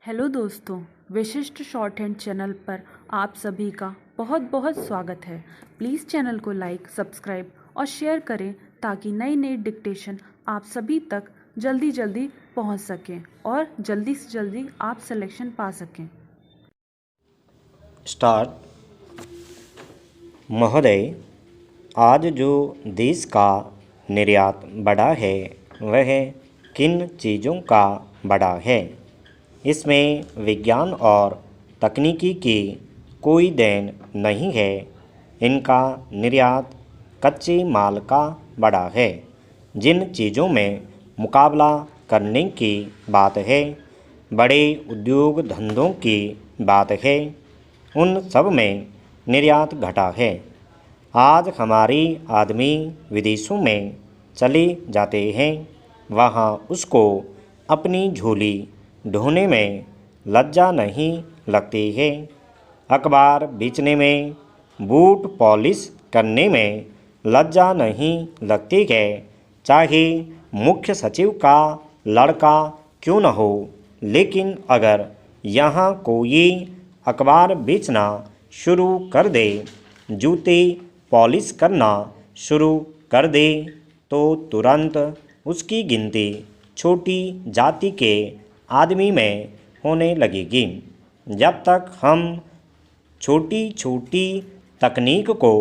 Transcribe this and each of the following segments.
Hello दोस्तों, विशिष्ट short hand channel पर आप सभी का बहुत बहुत स्वागत है। प्लीज़ चैनल को लाइक, सब्सक्राइब और शेयर करें ताकि नई नई डिक्टेशन आप सभी तक जल्दी जल्दी पहुंच सकें और जल्दी से जल्दी आप सिलेक्शन पा सकें। स्टार्ट। महोदय, आज जो देश का निर्यात बढ़ा है वह किन चीज़ों का बढ़ा है? इसमें विज्ञान और तकनीकी की कोई देन नहीं है। इनका निर्यात कच्चे माल का बढ़ा है। जिन चीज़ों में मुकाबला करने की बात है, बड़े उद्योग धंधों की बात है, उन सब में निर्यात घटा है। आज हमारे आदमी विदेशों में चले जाते हैं, वहाँ उसको अपनी झोली ढोने में लज्जा नहीं लगती है। अखबार बेचने में, बूट पॉलिश करने में लज्जा नहीं लगती है, चाहे मुख्य सचिव का लड़का क्यों न हो। लेकिन अगर यहाँ कोई अखबार बेचना शुरू कर दे, जूते पॉलिश करना शुरू कर दे, तो तुरंत उसकी गिनती छोटी जाति के आदमी में होने लगेगी। जब तक हम छोटी छोटी तकनीक को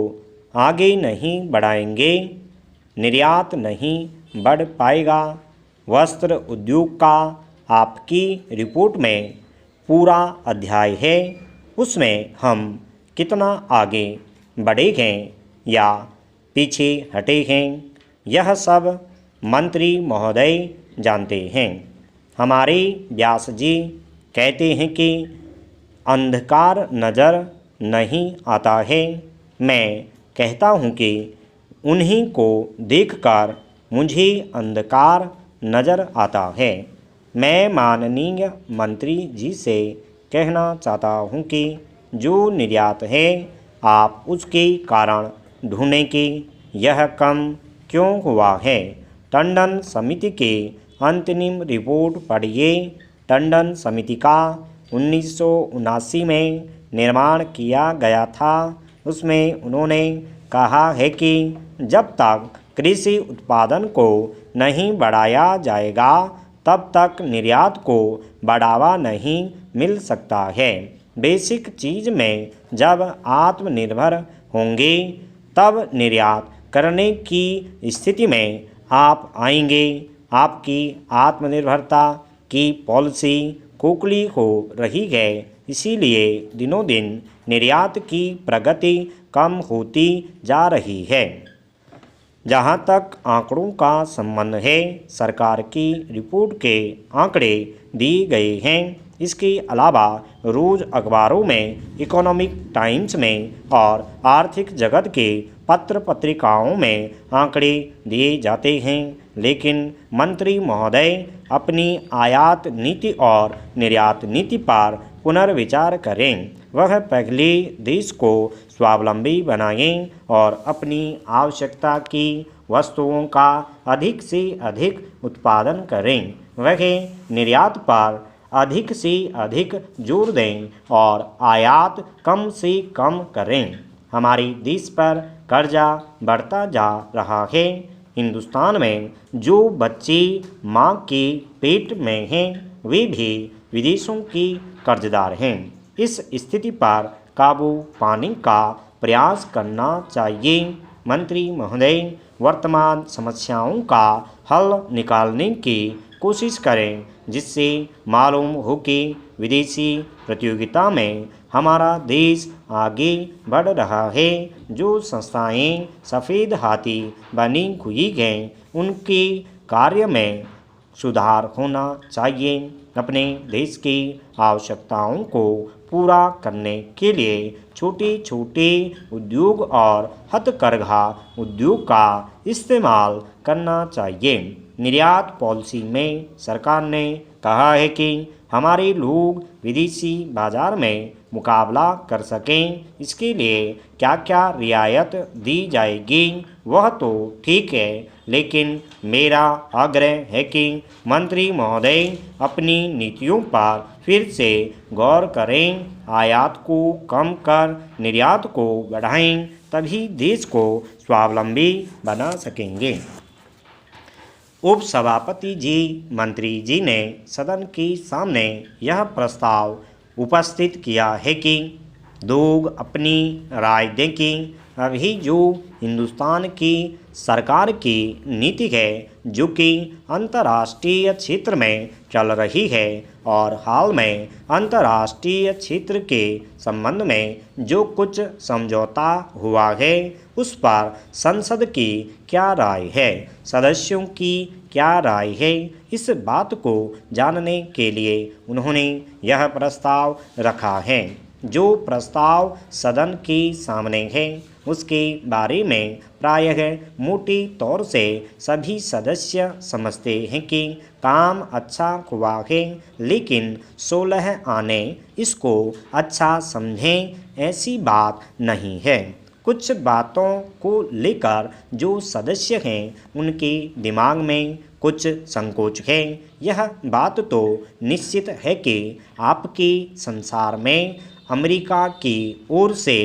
आगे नहीं बढ़ाएंगे, निर्यात नहीं बढ़ पाएगा। वस्त्र उद्योग का आपकी रिपोर्ट में पूरा अध्याय है, उसमें हम कितना आगे बढ़े हैं या पीछे हटे हैं, यह सब मंत्री महोदय जानते हैं। हमारे व्यास जी कहते हैं कि अंधकार नज़र नहीं आता है। मैं कहता हूँ कि उन्हीं को देखकर मुझे अंधकार नज़र आता है। मैं माननीय मंत्री जी से कहना चाहता हूँ कि जो निर्यात है, आप उसके कारण ढूंढें कि यह कम क्यों हुआ है। टंडन समिति की अंतरिम रिपोर्ट पढ़िए। टंडन समिति का 1979 में निर्माण किया गया था। उसमें उन्होंने कहा है कि जब तक कृषि उत्पादन को नहीं बढ़ाया जाएगा, तब तक निर्यात को बढ़ावा नहीं मिल सकता है। बेसिक चीज़ में जब आत्मनिर्भर होंगे, तब निर्यात करने की स्थिति में आप आएंगे। आपकी आत्मनिर्भरता की पॉलिसी खोखली हो रही है, इसीलिए दिनों दिन निर्यात की प्रगति कम होती जा रही है। जहाँ तक आंकड़ों का संबंध है, सरकार की रिपोर्ट के आंकड़े दिए गए हैं। इसके अलावा रोज़ अखबारों में, इकोनॉमिक टाइम्स में और आर्थिक जगत के पत्र पत्रिकाओं में आंकड़े दिए जाते हैं। लेकिन मंत्री महोदय अपनी आयात नीति और निर्यात नीति पर पुनर्विचार करें। वह पहले देश को स्वावलंबी बनाएं और अपनी आवश्यकता की वस्तुओं का अधिक से अधिक उत्पादन करें। वह निर्यात पर अधिक से अधिक जोर दें और आयात कम से कम करें। हमारे देश पर कर्जा बढ़ता जा रहा है। हिंदुस्तान में जो बच्चे माँ के पेट में हैं, वे भी विदेशों की कर्जदार हैं। इस स्थिति पर काबू पाने का प्रयास करना चाहिए। मंत्री महोदय, वर्तमान समस्याओं का हल निकालने की कोशिश करें, जिससे मालूम हो कि विदेशी प्रतियोगिता में हमारा देश आगे बढ़ रहा है। जो संस्थाएं सफ़ेद हाथी बनी हुई हैं, उनके कार्य में सुधार होना चाहिए। अपने देश की आवश्यकताओं को पूरा करने के लिए छोटे छोटे उद्योग और हथकरघा उद्योग का इस्तेमाल करना चाहिए। निर्यात पॉलिसी में सरकार ने कहा है कि हमारे लोग विदेशी बाजार में मुकाबला कर सकें, इसके लिए क्या क्या रियायत दी जाएगी, वह तो ठीक है, लेकिन मेरा आग्रह है कि मंत्री महोदय अपनी नीतियों पर फिर से गौर करें, आयात को कम कर निर्यात को बढ़ाएं, तभी देश को स्वावलंबी बना सकेंगे। उपसभापति जी मंत्री जी ने सदन के सामने यह प्रस्ताव उपस्थित किया है कि लोग अपनी राय दें कि अभी जो हिंदुस्तान की सरकार की नीति है, जो कि अंतर्राष्ट्रीय क्षेत्र में चल रही है और हाल में अंतर्राष्ट्रीय क्षेत्र के संबंध में जो कुछ समझौता हुआ है, उस पर संसद की क्या राय है, सदस्यों की क्या राय है, इस बात को जानने के लिए उन्होंने यह प्रस्ताव रखा है। जो प्रस्ताव सदन के सामने है, उसके बारे में प्रायः मोटे तौर से सभी सदस्य समझते हैं कि काम अच्छा हुआ है, लेकिन 16 आने इसको अच्छा समझें, ऐसी बात नहीं है। कुछ बातों को लेकर जो सदस्य हैं, उनके दिमाग में कुछ संकोच है। यह बात तो निश्चित है कि आपके संसार में अमेरिका की ओर से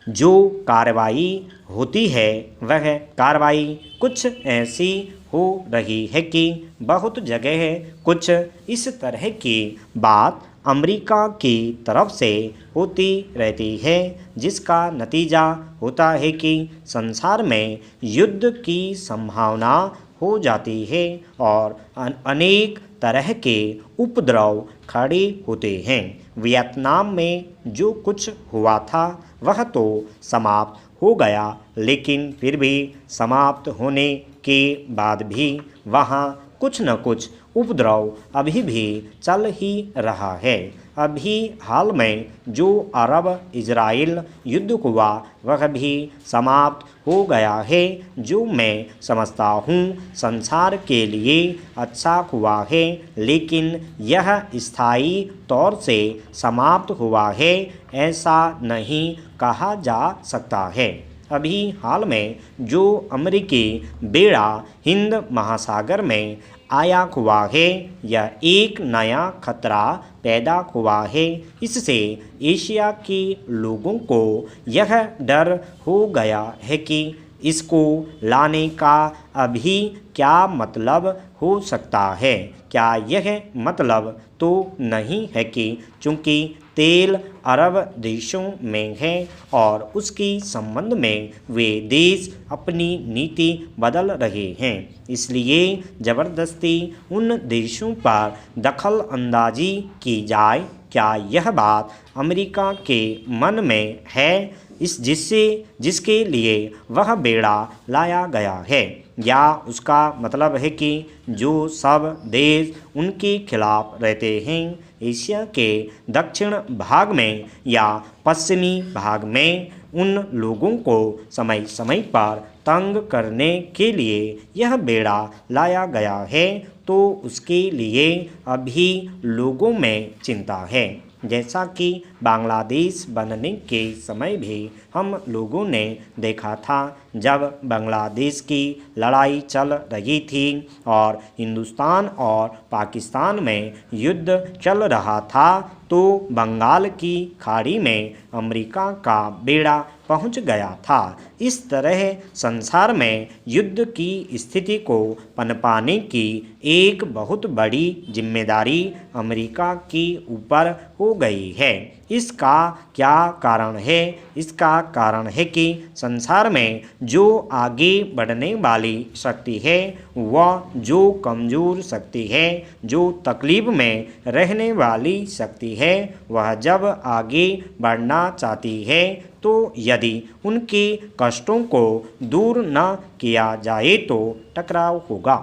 जो कार्रवाई होती है, वह कार्रवाई कुछ ऐसी हो रही है कि बहुत जगह कुछ इस तरह की बात अमेरिका की तरफ से होती रहती है, जिसका नतीजा होता है कि संसार में युद्ध की संभावना हो जाती है और अनेक तरह के उपद्रव खड़े होते हैं। वियतनाम में जो कुछ हुआ था वह तो समाप्त हो गया, लेकिन फिर भी समाप्त होने के बाद भी वहाँ कुछ न कुछ उपद्रव अभी भी चल ही रहा है। अभी हाल में जो अरब इजराइल युद्ध हुआ वह भी समाप्त हो गया है, जो मैं समझता हूँ संसार के लिए अच्छा हुआ है, लेकिन यह स्थायी तौर से समाप्त हुआ है ऐसा नहीं कहा जा सकता है। अभी हाल में जो अमेरिकी बेड़ा हिंद महासागर में आया हुआ है, यह एक नया खतरा पैदा हुआ है। इससे एशिया के लोगों को यह डर हो गया है कि इसको लाने का अभी क्या मतलब हो सकता है। क्या यह मतलब तो नहीं है कि चूँकि तेल अरब देशों में है और उसके संबंध में वे देश अपनी नीति बदल रहे हैं, इसलिए ज़बरदस्ती उन देशों पर दखल अंदाजी की जाए। क्या यह बात अमेरिका के मन में है, जिसके लिए वह बेड़ा लाया गया है, या उसका मतलब है कि जो सब देश उनके खिलाफ रहते हैं, एशिया के दक्षिण भाग में या पश्चिमी भाग में, उन लोगों को समय समय पर तंग करने के लिए यह बेड़ा लाया गया है, तो उसके लिए अभी लोगों में चिंता है। जैसा कि बांग्लादेश बनने के समय भी हम लोगों ने देखा था, जब बांग्लादेश की लड़ाई चल रही थी और हिंदुस्तान और पाकिस्तान में युद्ध चल रहा था, तो बंगाल की खाड़ी में अमेरिका का बेड़ा पहुंच गया था। इस तरह संसार में युद्ध की स्थिति को पनपाने की एक बहुत बड़ी जिम्मेदारी अमेरिका के ऊपर हो गई है। इसका क्या कारण है? इसका कारण है कि संसार में जो आगे बढ़ने वाली शक्ति है, वह जो कमज़ोर शक्ति है, जो तकलीफ में रहने वाली शक्ति है, वह जब आगे बढ़ना चाहती है, तो यदि उनके कष्टों को दूर न किया जाए तो टकराव होगा।